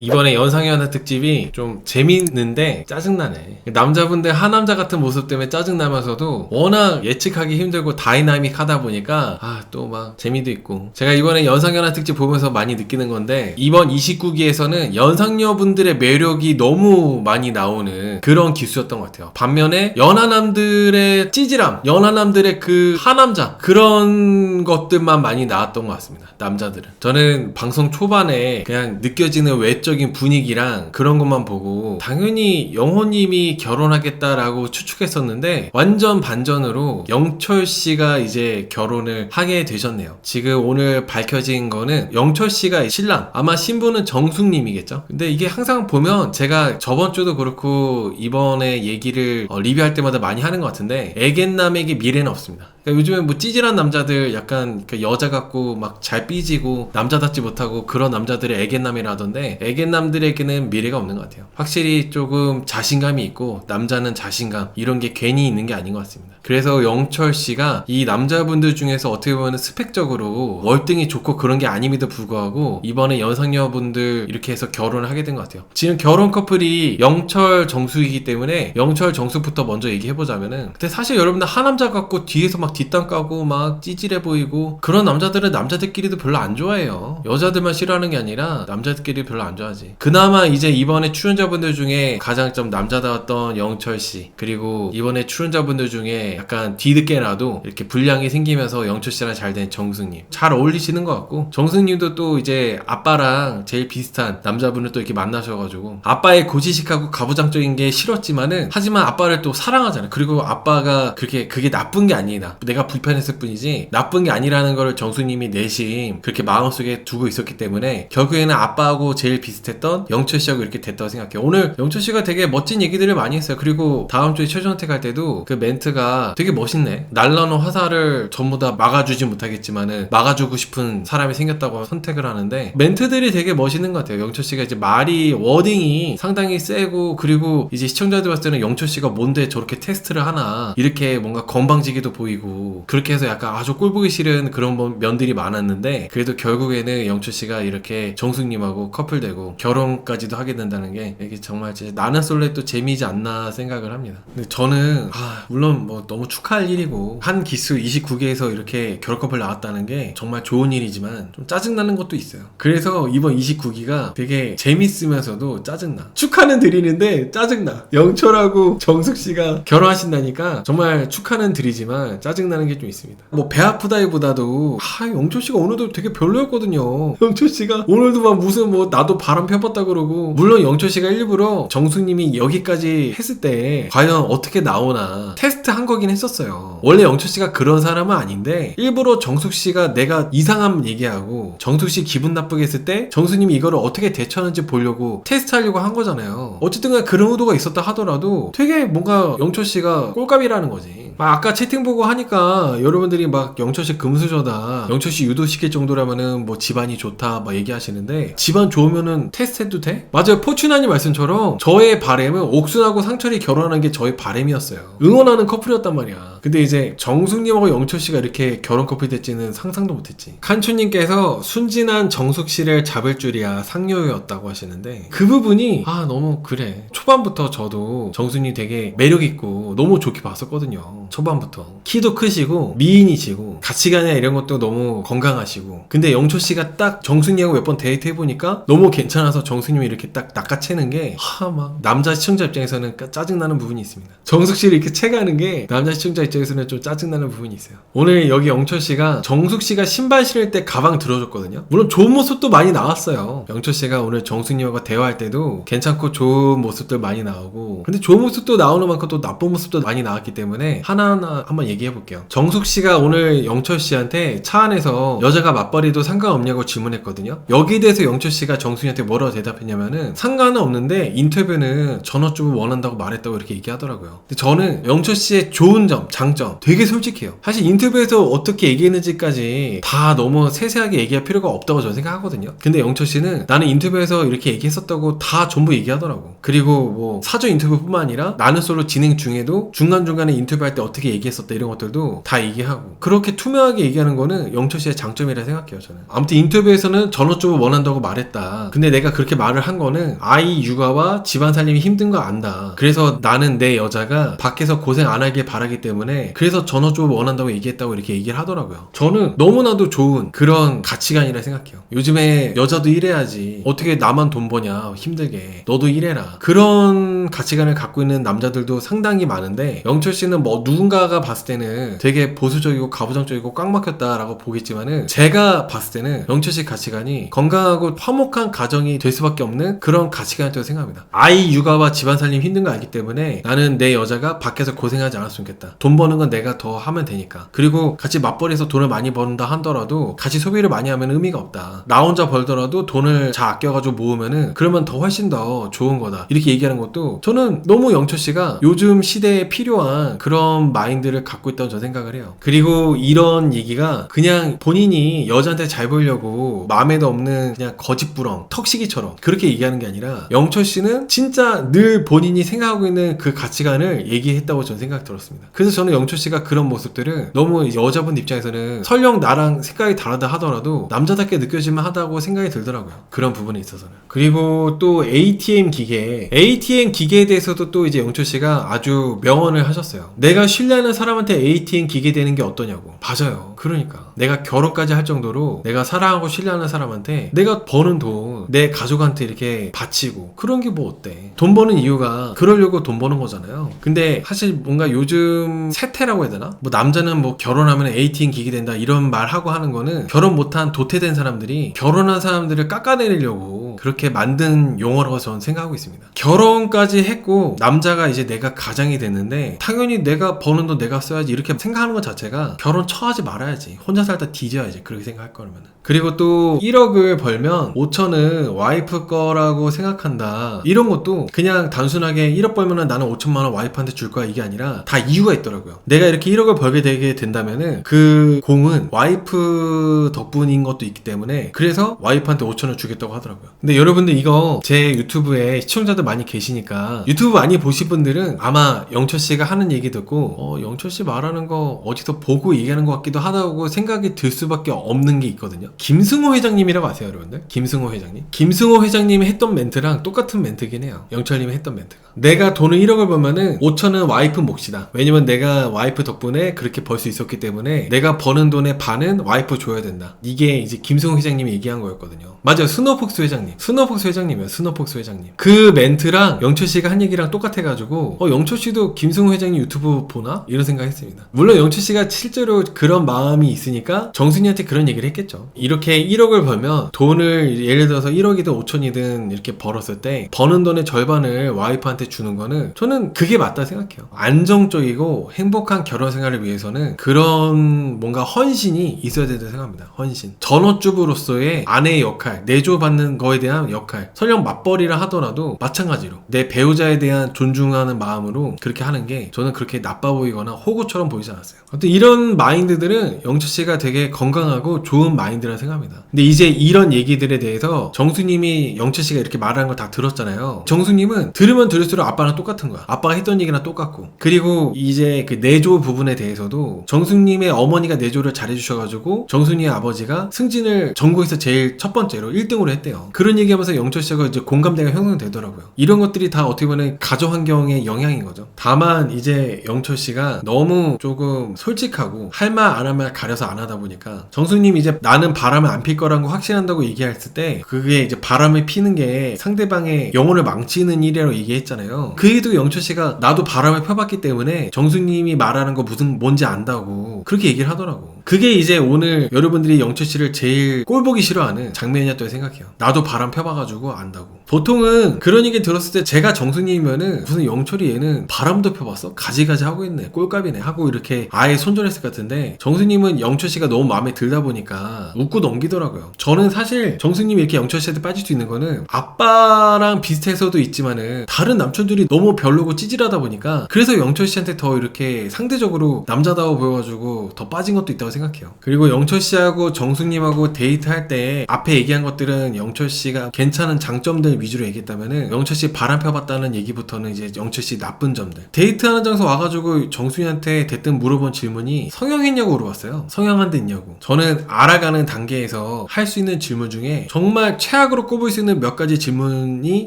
이번에 연상연하 특집이 좀 재밌는데 짜증나네. 남자분들 하남자 같은 모습 때문에 짜증나면서도 워낙 예측하기 힘들고 다이나믹하다 보니까 또 막 재미도 있고, 제가 이번에 연상연하 특집 보면서 많이 느끼는 건데, 이번 29기에서는 연상녀분들의 매력이 너무 많이 나오는 그런 기수였던 것 같아요. 반면에 연하남들의 찌질함, 연하남들의 그 하남자, 그런 것들만 많이 나왔던 것 같습니다. 남자들은. 저는 방송 초반에 그냥 느껴지는 외적인 분위기랑 그런 것만 보고 당연히 영호님이 결혼하겠다라고 추측했었는데, 완전 반전으로 영철씨가 이제 결혼을 하게 되셨네요. 지금 오늘 밝혀진 거는 영철씨가 신랑, 아마 신부는 정숙님이겠죠. 근데 이게 항상 보면, 제가 저번 주도 그렇고 이번에 얘기를 리뷰할 때마다 많이 하는 것 같은데, 애견남에게 미래는 없습니다. 그러니까 요즘에 뭐 찌질한 남자들, 약간 그 여자 같고 막 잘 삐지고 남자답지 못하고 그런 남자들의 애견남이라던데, 애견남들에게는 미래가 없는 것 같아요. 확실히 조금 자신감이 있고, 남자는 자신감, 이런 게 괜히 있는 게 아닌 것 같습니다. 그래서 영철씨가 이 남자분들 중에서 어떻게 보면 스펙적으로 월등히 좋고 그런 게 아님에도 불구하고 이번에 연상녀분들 이렇게 해서 결혼을 하게 된 것 같아요. 지금 결혼 커플이 영철 정수이기 때문에 영철 정수부터 먼저 얘기해보자면은, 근데 사실 여러분들 하남자 같고 뒤에서 막 뒷담 까고 막 찌질해 보이고 그런 남자들은 남자들끼리도 별로 안 좋아해요. 여자들만 싫어하는 게 아니라 남자들끼리 별로 안 좋아하지. 그나마 이제 이번에 출연자분들 중에 가장 좀 남자다웠던 영철씨, 그리고 이번에 출연자분들 중에 약간 뒤늦게라도 이렇게 분량이 생기면서 영철씨랑 잘 된 정승님, 잘 어울리시는 것 같고, 정승님도 또 이제 아빠랑 제일 비슷한 남자분을 또 이렇게 만나셔가지고, 아빠의 고지식하고 가부장적인 게 싫었지만은 하지만 아빠를 또 사랑하잖아. 그리고 아빠가 그게 나쁜 게 아니다, 내가 불편했을 뿐이지 나쁜 게 아니라는 걸 정수님이 내심 그렇게 마음속에 두고 있었기 때문에 결국에는 아빠하고 제일 비슷했던 영철씨하고 이렇게 됐다고 생각해요. 오늘 영철씨가 되게 멋진 얘기들을 많이 했어요. 그리고 다음 주에 최종 선택할 때도 그 멘트가 되게 멋있네. 날라오는 화살을 전부 다 막아주지 못하겠지만은 막아주고 싶은 사람이 생겼다고 선택을 하는데, 멘트들이 되게 멋있는 것 같아요. 영철씨가 이제 말이, 워딩이 상당히 세고, 그리고 이제 시청자들 봤을 때는 영철씨가 뭔데 저렇게 테스트를 하나, 이렇게 뭔가 건방지게도 보이고, 그렇게 해서 약간 아주 꼴보기 싫은 그런 면들이 많았는데, 그래도 결국에는 영철씨가 이렇게 정숙님하고 커플되고 결혼까지도 하게 된다는 게, 이게 정말 진짜 나는 솔레 또 재미지 않나 생각을 합니다. 근데 저는 물론 뭐 너무 축하할 일이고, 한 기수 29개에서 이렇게 결혼 커플 나왔다는 게 정말 좋은 일이지만 좀 짜증나는 것도 있어요. 그래서 이번 29기가 되게 재밌으면서도 짜증나. 축하는 드리는데 짜증나. 영철하고 정숙씨가 결혼하신다니까 정말 축하는 드리지만 짜증나는 게 좀 있습니다. 뭐 배 아프다기보다도 영철씨가 오늘도 되게 별로였거든요. 영철씨가 오늘도 막 무슨 뭐 나도 바람 펴봤다 그러고, 물론 영철씨가 일부러 정숙님이 여기까지 했을 때 과연 어떻게 나오나 테스트 한 거긴 했었어요. 원래 영철씨가 그런 사람은 아닌데, 일부러 정숙씨가 내가 이상한 얘기하고 정숙씨 기분 나쁘게 했을 때 정숙님이 이거를 어떻게 대처하는지 보려고 테스트하려고 한 거잖아요. 어쨌든 간에 그런 의도가 있었다 하더라도 되게 뭔가 영철씨가 꼴값이라는 거지. 아까 채팅 보고 하니까 여러분들이 막 영철씨 금수저다, 영철씨 유도시킬 정도라면은 뭐 집안이 좋다 막 얘기하시는데, 집안 좋으면은 테스트해도 돼? 맞아요. 포춘아님 말씀처럼 저의 바램은 옥순하고 상철이 결혼하는 게 저의 바램이었어요. 응원하는 커플이었단 말이야. 근데 이제 정숙님하고 영철씨가 이렇게 결혼 커플이 될지는 상상도 못했지. 칸추님께서 순진한 정숙씨를 잡을 줄이야 상여였다고 하시는데, 그 부분이 너무 그래. 초반부터 저도 정숙님 되게 매력있고 너무 좋게 봤었거든요. 초반부터 키도 크시고 미인이시고 가치관이나 이런 것도 너무 건강하시고, 근데 영철씨가 딱 정숙님하고 몇 번 데이트 해보니까 너무 괜찮아서 정숙님이 이렇게 딱 낚아채는 게 막 남자 시청자 입장에서는 짜증나는 부분이 있습니다. 정숙씨를 이렇게 채가는 게 남자 시청자 입장에서는 좀 짜증나는 부분이 있어요. 오늘 여기 영철씨가 정숙씨가 신발 신을 때 가방 들어줬거든요. 물론 좋은 모습도 많이 나왔어요. 영철씨가 오늘 정숙님하고 대화할 때도 괜찮고 좋은 모습들 많이 나오고, 근데 좋은 모습도 나오는 만큼 또 나쁜 모습도 많이 나왔기 때문에 하나하나 한번 얘기해볼게요. 정숙씨가 오늘 영철씨한테 차 안에서 여자가 맞벌이도 상관없냐고 질문했거든요. 여기에 대해서 영철씨가 정숙이한테 뭐라고 대답했냐면은, 상관은 없는데 인터뷰는 전업주부 원한다고 말했다고 이렇게 얘기하더라고요. 근데 저는 영철씨의 좋은 점, 장점 되게 솔직해요. 사실 인터뷰에서 어떻게 얘기했는지까지 다 너무 세세하게 얘기할 필요가 없다고 저는 생각하거든요. 근데 영철씨는 나는 인터뷰에서 이렇게 얘기했었다고 다 전부 얘기하더라고. 그리고 뭐 사전 인터뷰뿐만 아니라 나는 솔로 진행 중에도 중간중간에 인터뷰할 때 어떻게 얘기했었다 이런 것들도 때도 다 얘기하고 그렇게 투명하게 얘기하는 거는 영철 씨의 장점이라 생각해요 저는. 아무튼 인터뷰에서는 전업주부 원한다고 말했다. 근데 내가 그렇게 말을 한 거는 아이 육아와 집안 살림이 힘든 거 안다. 그래서 나는 내 여자가 밖에서 고생 안 하길 바라기 때문에 그래서 전업주부 원한다고 얘기했다고 이렇게 얘기를 하더라고요. 저는 너무나도 좋은 그런 가치관이라 생각해요. 요즘에 여자도 일해야지 어떻게 나만 돈 버냐 힘들게 너도 일해라. 그런 가치관을 갖고 있는 남자들도 상당히 많은데 영철 씨는 뭐 누군가가 봤을 때는 되게 보수적이고 가부장적이고 꽉 막혔다라고 보겠지만은 제가 봤을 때는 영철 씨 가치관이 건강하고 화목한 가정이 될 수밖에 없는 그런 가치관이라고 생각합니다. 아이 육아와 집안 살림 힘든 거 알기 때문에 나는 내 여자가 밖에서 고생하지 않았으면 좋겠다. 돈 버는 건 내가 더 하면 되니까. 그리고 같이 맞벌이해서 돈을 많이 번다 하더라도 같이 소비를 많이 하면 의미가 없다. 나 혼자 벌더라도 돈을 잘 아껴가지고 모으면은 그러면 더 훨씬 더 좋은 거다. 이렇게 얘기하는 것도 저는 너무 영철 씨가 요즘 시대에 필요한 그런 마인드를 갖고 있다고 저는 생각을 해요. 그리고 이런 얘기가 그냥 본인이 여자한테 잘 보이려고 마음에도 없는 그냥 거짓부렁 턱시기처럼 그렇게 얘기하는 게 아니라 영철 씨는 진짜 늘 본인이 생각하고 있는 그 가치관을 얘기했다고 저는 생각이 들었습니다. 그래서 저는 영철 씨가 그런 모습들은 너무 여자분 입장에서는 설령 나랑 색깔이 다르다 하더라도 남자답게 느껴질만 하다고 생각이 들더라고요. 그런 부분에 있어서는. 그리고 또 ATM 기계에 대해서도 또 이제 영철 씨가 아주 명언을 하셨어요. 내가 신뢰하는 사람한테 ATM 기계 되는 게 어떠냐고. 맞아요. 그러니까 내가 결혼까지 할 정도로 내가 사랑하고 신뢰하는 사람한테 내가 버는 돈 내 가족한테 이렇게 바치고 그런 게 뭐 어때. 돈 버는 이유가 그러려고 돈 버는 거잖아요. 근데 사실 뭔가 요즘 세태라고 해야 되나? 뭐 남자는 뭐 결혼하면 ATM 기계 된다 이런 말하고 하는 거는 결혼 못한 도태된 사람들이 결혼한 사람들을 깎아내리려고 그렇게 만든 용어라고 저는 생각하고 있습니다. 결혼까지 했고 남자가 이제 내가 가장이 됐는데 당연히 내가 버는 돈 내가 써야지 이렇게 생각하는 것 자체가 결혼 처하지 말아야지. 혼자 살다 뒤져야지. 그렇게 생각할 거라면. 그리고 또 1억을 벌면 5천은 와이프 거라고 생각한다. 이런 것도 그냥 단순하게 1억 벌면 나는 5천만 원 와이프한테 줄 거야 이게 아니라 다 이유가 있더라고요. 내가 이렇게 1억을 벌게 되게 된다면은 그 공은 와이프 덕분인 것도 있기 때문에 그래서 와이프한테 5천을 주겠다고 하더라고요. 근데 여러분들 이거 제 유튜브에 시청자들 많이 계시니까 유튜브 많이 보신 분들은 아마 영철 씨가 하는 얘기 듣고 영철 씨 말하는 거 어디서 보고 얘기하는 것 같기도 하다고 생각이 들 수밖에 없는 게 있거든요. 김승호 회장님이라고 아세요 여러분들? 김승호 회장님? 김승호 회장님이 했던 멘트랑 똑같은 멘트긴 해요. 영철님이 했던 멘트가. 내가 돈을 1억을 벌면은 5천은 와이프 몫이다. 왜냐면 내가 와이프 덕분에 그렇게 벌 수 있었기 때문에 내가 버는 돈의 반은 와이프 줘야 된다. 이게 이제 김승호 회장님이 얘기한 거였거든요. 맞아요. 스노폭스 회장님. 스노폭스 회장님이에요. 스노폭스 회장님. 그 멘트랑 영철 씨가 한 얘기랑 똑같아가지고 영철 씨도 김승호 회장님 유튜브 보나? 이런 생각했습니다. 물론 영철 씨가 실제로 그런 마음이 있으니까 정순이한테 그런 얘기를 했겠죠. 이렇게 1억을 벌면 돈을 예를 들어서 1억이든 5천이든 이렇게 벌었을 때 버는 돈의 절반을 와이프한테 주는 거는 저는 그게 맞다 생각해요. 안정적이고 행복한 결혼 생활을 위해서는 그런 뭔가 헌신이 있어야 된다고 생각합니다. 헌신. 전업주부로서의 아내의 역할, 내조받는 거에 대한 역할. 설령 맞벌이라 하더라도 마찬가지로 내 배우자에 대한 존중하는 마음으로 그렇게 하는 게 저는 그렇게 나빠 보이거나 호구처럼 보이지 않았어요. 아무튼 이런 마인드들은 영철 씨가 되게 건강하고 좋은 마인드라 생각합니다. 근데 이제 이런 얘기들에 대해서 정수님이 영철 씨가 이렇게 말하는 걸 다 들었잖아요. 정수님은 들으면 들을수록 아빠랑 똑같은 거야. 아빠가 했던 얘기랑 똑같고. 그리고 이제 그 내조 부분에 대해서도 정수님의 어머니가 내조를 잘해주셔가지고 정수님의 아버지가 승진을 전국에서 제일 첫 번째로 1등으로 했대요. 그런 얘기하면서 영철 씨가 이제 공감대가 형성되더라고요. 이런 것들이 다 어떻게 보면 가정 환경의 영향인 거죠. 다만 이제 영철 씨가 너무 조금 솔직하고 할 말 안 할 말 가려서 안 하다 보니까 정수님이 이제 나는 바람을 안 필 거라는 거 확신한다고 얘기했을 때 그게 이제 바람을 피는 게 상대방의 영혼을 망치는 일이라고 얘기했잖아요. 그 얘기도 영철 씨가 나도 바람을 펴봤기 때문에 정수님이 말하는 거 뭔지 안다고 그렇게 얘기를 하더라고. 그게 이제 오늘 여러분들이 영철 씨를 제일 꼴보기 싫어하는 장면이었다고 생각해요. 나도 바람 펴봐가지고 안다고. 보통은 그런 얘기 들었을 때 제가 정수님이면은 무슨 영철이 얘는 바람도 펴봤어? 가지가지 하고 있네. 꼴값이네. 하고 이렇게 아예 손절했을 것 같은데 정수님은 영철 씨가 너무 마음에 들다 보니까 웃고 넘기더라고요. 저는 사실 정수님이 이렇게 영철 씨한테 빠질 수 있는 거는 아빠랑 비슷해서도 있지만은 다른 남편들이 너무 별로고 찌질하다 보니까 그래서 영철 씨한테 더 이렇게 상대적으로 남자다워 보여가지고 더 빠진 것도 있다고 생각해요. 그리고 영철 씨하고 정숙님하고 데이트할 때 앞에 얘기한 것들은 영철 씨가 괜찮은 장점들 위주로 얘기했다면은 영철 씨 바람 펴봤다는 얘기부터는 이제 영철 씨 나쁜 점들. 데이트하는 장소 와가지고 정숙이한테 대뜸 물어본 질문이 성형했냐고 물어봤어요. 성형한 데 있냐고. 저는 알아가는 단계에서 할 수 있는 질문 중에 정말 최악으로 꼽을 수 있는 몇 가지 질문이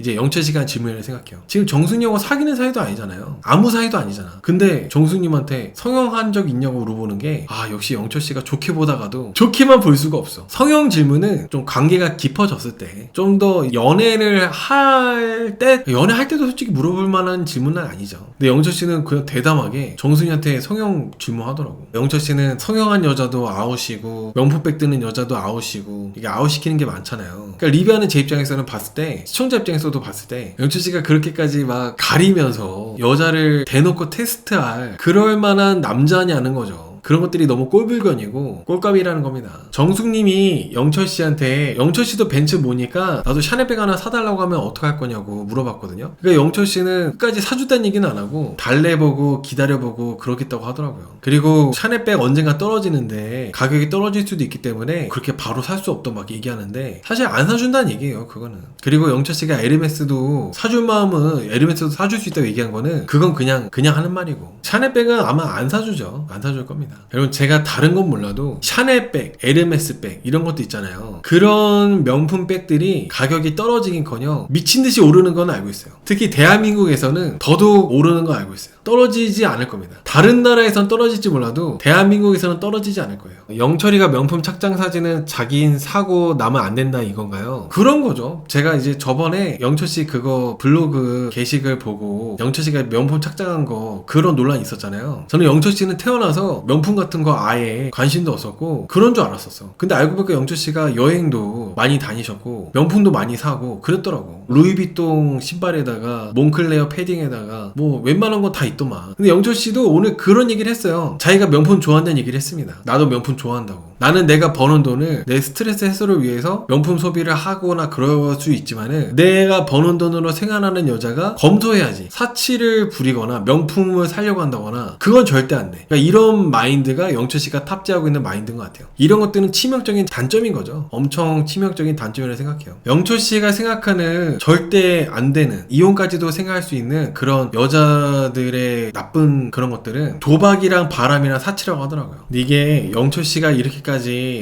이제 영철 씨가 한 질문이라고 생각해요. 지금 정숙님하고 사귀는 사이도 아니잖아요. 아무 사이도 아니잖아. 근데 정숙님한테 성형한 적 있냐고 물어보는 게 역시 영철 씨가 좋게 보다가도 좋게만 볼 수가 없어. 성형 질문은 좀 관계가 깊어졌을 때 좀 더 연애를 할 때 연애할 때도 솔직히 물어볼 만한 질문은 아니죠. 근데 영철 씨는 그냥 대담하게 정숙이한테 성형 질문하더라고. 영철 씨는 성형한 여자도 아웃이고 명품백 드는 여자도 아웃이고 이게 아웃시키는 게 많잖아요. 그러니까 리뷰하는 제 입장에서는 봤을 때 시청자 입장에서도 봤을 때 영철 씨가 그렇게까지 막 가리면서 여자를 대놓고 테스트할 그럴 만한 남자냐는 거죠. 그런 것들이 너무 꼴불견이고 꼴값이라는 겁니다. 정숙님이 영철씨한테 영철씨도 벤츠 모니까 나도 샤넬백 하나 사달라고 하면 어떡할 거냐고 물어봤거든요. 그러니까 영철씨는 끝까지 사주다는 얘기는 안 하고 달래보고 기다려보고 그러겠다고 하더라고요. 그리고 샤넬백 언젠가 떨어지는데 가격이 떨어질 수도 있기 때문에 그렇게 바로 살 수 없다 막 얘기하는데 사실 안 사준다는 얘기예요. 그거는. 그리고 영철씨가 에르메스도 사줄 마음은 에르메스도 사줄 수 있다고 얘기한 거는 그건 그냥 하는 말이고 샤넬백은 아마 안 사주죠. 안 사줄 겁니다. 여러분 제가 다른 건 몰라도 샤넬백, 에르메스백 이런 것도 있잖아요. 그런 명품백들이 가격이 떨어지긴커녕 미친듯이 오르는 건 알고 있어요. 특히 대한민국에서는 더더욱 오르는 거 알고 있어요. 떨어지지 않을 겁니다. 다른 나라에선 떨어질지 몰라도 대한민국에서는 떨어지지 않을 거예요. 영철이가 명품 착장 사진은 자기인 사고 나면 안 된다 이건가요? 그런 거죠. 제가 이제 저번에 영철씨 그거 블로그 게시글 보고 영철씨가 명품 착장한 거 그런 논란이 있었잖아요. 저는 영철씨는 태어나서 명품 같은 거 아예 관심도 없었고 그런 줄 알았었어. 근데 알고 보니까 영철씨가 여행도 많이 다니셨고 명품도 많이 사고 그랬더라고. 루이비통 신발에다가 몽클레어 패딩에다가 뭐 웬만한 건 다 있더만. 근데 영철씨도 오늘 그런 얘기를 했어요. 자기가 명품 좋아한다는 얘기를 했습니다. 나도 명품 좋아한다고. 나는 내가 버는 돈을 내 스트레스 해소를 위해서 명품 소비를 하거나 그럴 수 있지만은 내가 버는 돈으로 생활하는 여자가 검소해야지. 사치를 부리거나 명품을 사려고 한다거나 그건 절대 안 돼. 그러니까 이런 마인드가 영철씨가 탑재하고 있는 마인드인 것 같아요. 이런 것들은 치명적인 단점인 거죠. 엄청 치명적인 단점이라고 생각해요. 영철씨가 생각하는 절대 안 되는 이혼까지도 생각할 수 있는 그런 여자들의 나쁜 그런 것들은 도박이랑 바람이랑 사치라고 하더라고요. 근데 이게 영철씨가 이렇게까지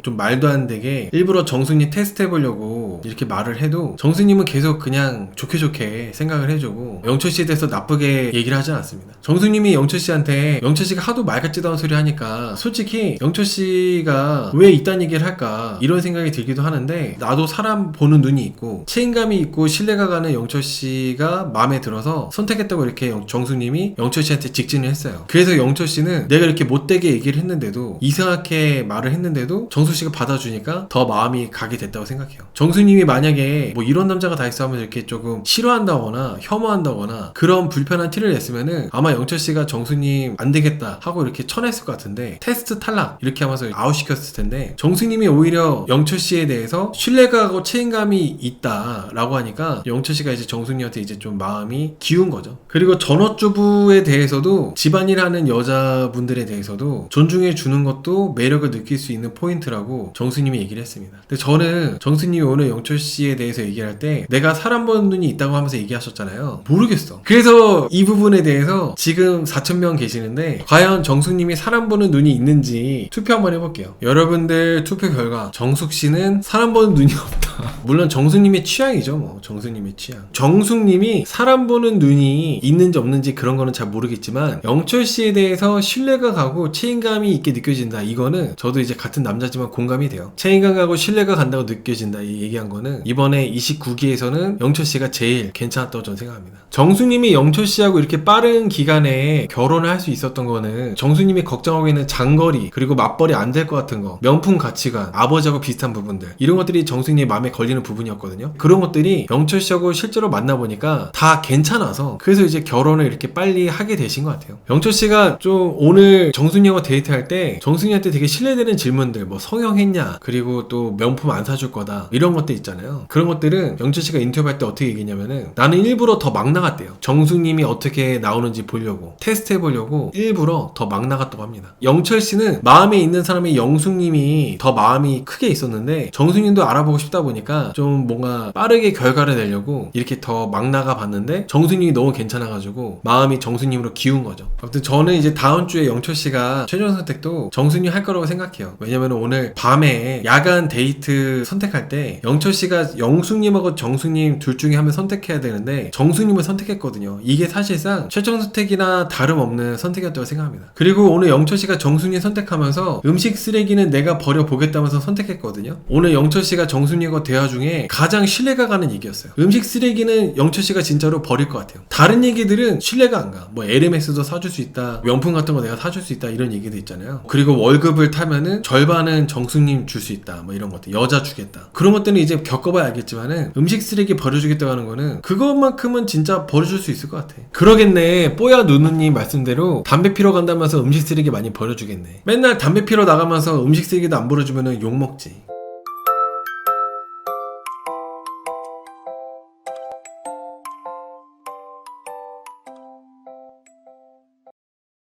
좀 말도 안 되게 일부러 정숙님 테스트 해보려고 이렇게 말을 해도 정숙님은 계속 그냥 좋게 생각을 해주고 영철씨에 대해서 나쁘게 얘기를 하지 않습니다. 정숙님이 영철씨한테 영철씨가 하도 말 같지도 않은 소리 하니까 솔직히 영철씨가 왜 이딴 얘기를 할까 이런 생각이 들기도 하는데 나도 사람 보는 눈이 있고 책임감이 있고 신뢰가 가는 영철씨가 마음에 들어서 선택했다고 이렇게 정숙님이 영철씨한테 직진을 했어요. 그래서 영철씨는 내가 이렇게 못되게 얘기를 했는데도 이상하게 말을 했는데도 정숙씨가 받아주니까 더 마음이 가게 됐다고 생각해요. 정숙님이 만약에 뭐 이런 남자가 다 있어 하면 이렇게 조금 싫어한다거나 혐오한다거나 그런 불편한 티를 냈으면은 아마 영철씨가 정숙님 안 되겠다 하고 이렇게 쳐냈을 것 같은데 테스트 탈락 이렇게 하면서 아웃시켰을 텐데 정숙님이 오히려 영철씨에 대해서 신뢰가 가고 책임감이 있다라고 하니까 영철씨가 이제 정숙님한테 이제 좀 마음이 기운 거죠. 그리고 전업주부에 대해서도 집안일 하는 여자분들에 대해서도 존중해 주는 것도 매력을 느낄 수 있는 포인트라고 정숙님이 얘기를 했습니다. 근데 저는 정숙님이 오늘 영철씨에 대해서 얘기할 때 내가 사람 보는 눈이 있다고 하면서 얘기하셨잖아요. 모르겠어. 그래서 이 부분에 대해서 지금 4,000명 계시는데 과연 정숙님이 사람 보는 눈이 있는지 투표 한번 해볼게요. 여러분들 투표 결과 정숙씨는 사람 보는 눈이 없다. 물론 정숙님의 취향이죠. 뭐 정숙님의 취향. 정숙님이 사람 보는 눈이 있는지 없는지 그런 거는 잘 모르겠지만 영철씨에 대해서 신뢰가 가고 책임감이 있게 느껴진다. 이거는 저도 이제 같은 남자지만 공감이 돼요. 책임감 가고 신뢰가 간다고 느껴진다. 이 얘기한 거는 이번에 29기에서는 영철씨가 제일 괜찮았다고 저는 생각합니다. 정숙님이 영철씨하고 이렇게 빠른 기간에 결혼을 할 수 있었던 거는 정숙님이 걱정하고 있는 장거리 그리고 맞벌이 안 될 것 같은 거 명품 가치관 아버지하고 비슷한 부분들 이런 것들이 정숙님이 마음에 마음에 걸리는 부분이었거든요. 그런 것들이 영철 씨하고 실제로 만나보니까 다 괜찮아서 그래서 이제 결혼을 이렇게 빨리 하게 되신 것 같아요. 영철 씨가 좀 오늘 정순이하고 데이트할 때 정순이한테 되게 신뢰되는 질문들, 뭐 성형했냐, 그리고 또 명품 안 사줄 거다, 이런 것들 있잖아요. 그런 것들은 영철 씨가 인터뷰할 때 어떻게 얘기했냐면은 나는 일부러 더 막 나갔대요. 정수님이 어떻게 나오는지 보려고, 테스트 해보려고 일부러 더 막 나갔다고 합니다. 영철 씨는 마음에 있는 사람이 영숙님이 더 마음이 크게 있었는데 정수님도 알아보고 싶다 보니까 좀 뭔가 빠르게 결과를 내려고 이렇게 더 막 나가 봤는데 정수님이 너무 괜찮아가지고 마음이 정수님으로 기운 거죠. 아무튼 저는 이제 다음 주에 영철 씨가 최종 선택도 정수님 할 거라고 생각해요. 왜냐면 오늘 밤에 야간 데이트 선택할 때 영철 씨가 영숙님하고 정수님 둘 중에 한 명 선택해야 되는데 정수님을 선택했거든요. 이게 사실상 최종 선택이나 다름없는 선택이었다고 생각합니다. 그리고 오늘 영철 씨가 정수님 선택하면서 음식 쓰레기는 내가 버려보겠다면서 선택했거든요. 오늘 영철 씨가 정수님과 대화 중에 가장 신뢰가 가는 얘기였어요. 음식 쓰레기는 영철 씨가 진짜로 버릴 것 같아요. 다른 얘기들은 신뢰가 안 가. 뭐 LMX도 사줄 수 있다, 명품 같은 거 내가 사줄 수 있다, 이런 얘기도 있잖아요. 그리고 월급을 타면은 절반은 정수님 줄 수 있다, 뭐 이런 것들, 여자 주겠다, 그런 것들은 이제 겪어봐야 알겠지만은 음식 쓰레기 버려주겠다고 하는 거는 그것만큼은 진짜 버려줄 수 있을 것 같아. 그러겠네. 뽀야 누누님 말씀대로 담배 피러 간다면서 음식 쓰레기 많이 버려주겠네. 맨날 담배 피러 나가면서 음식 쓰레기도 안 버려주면은 욕먹지.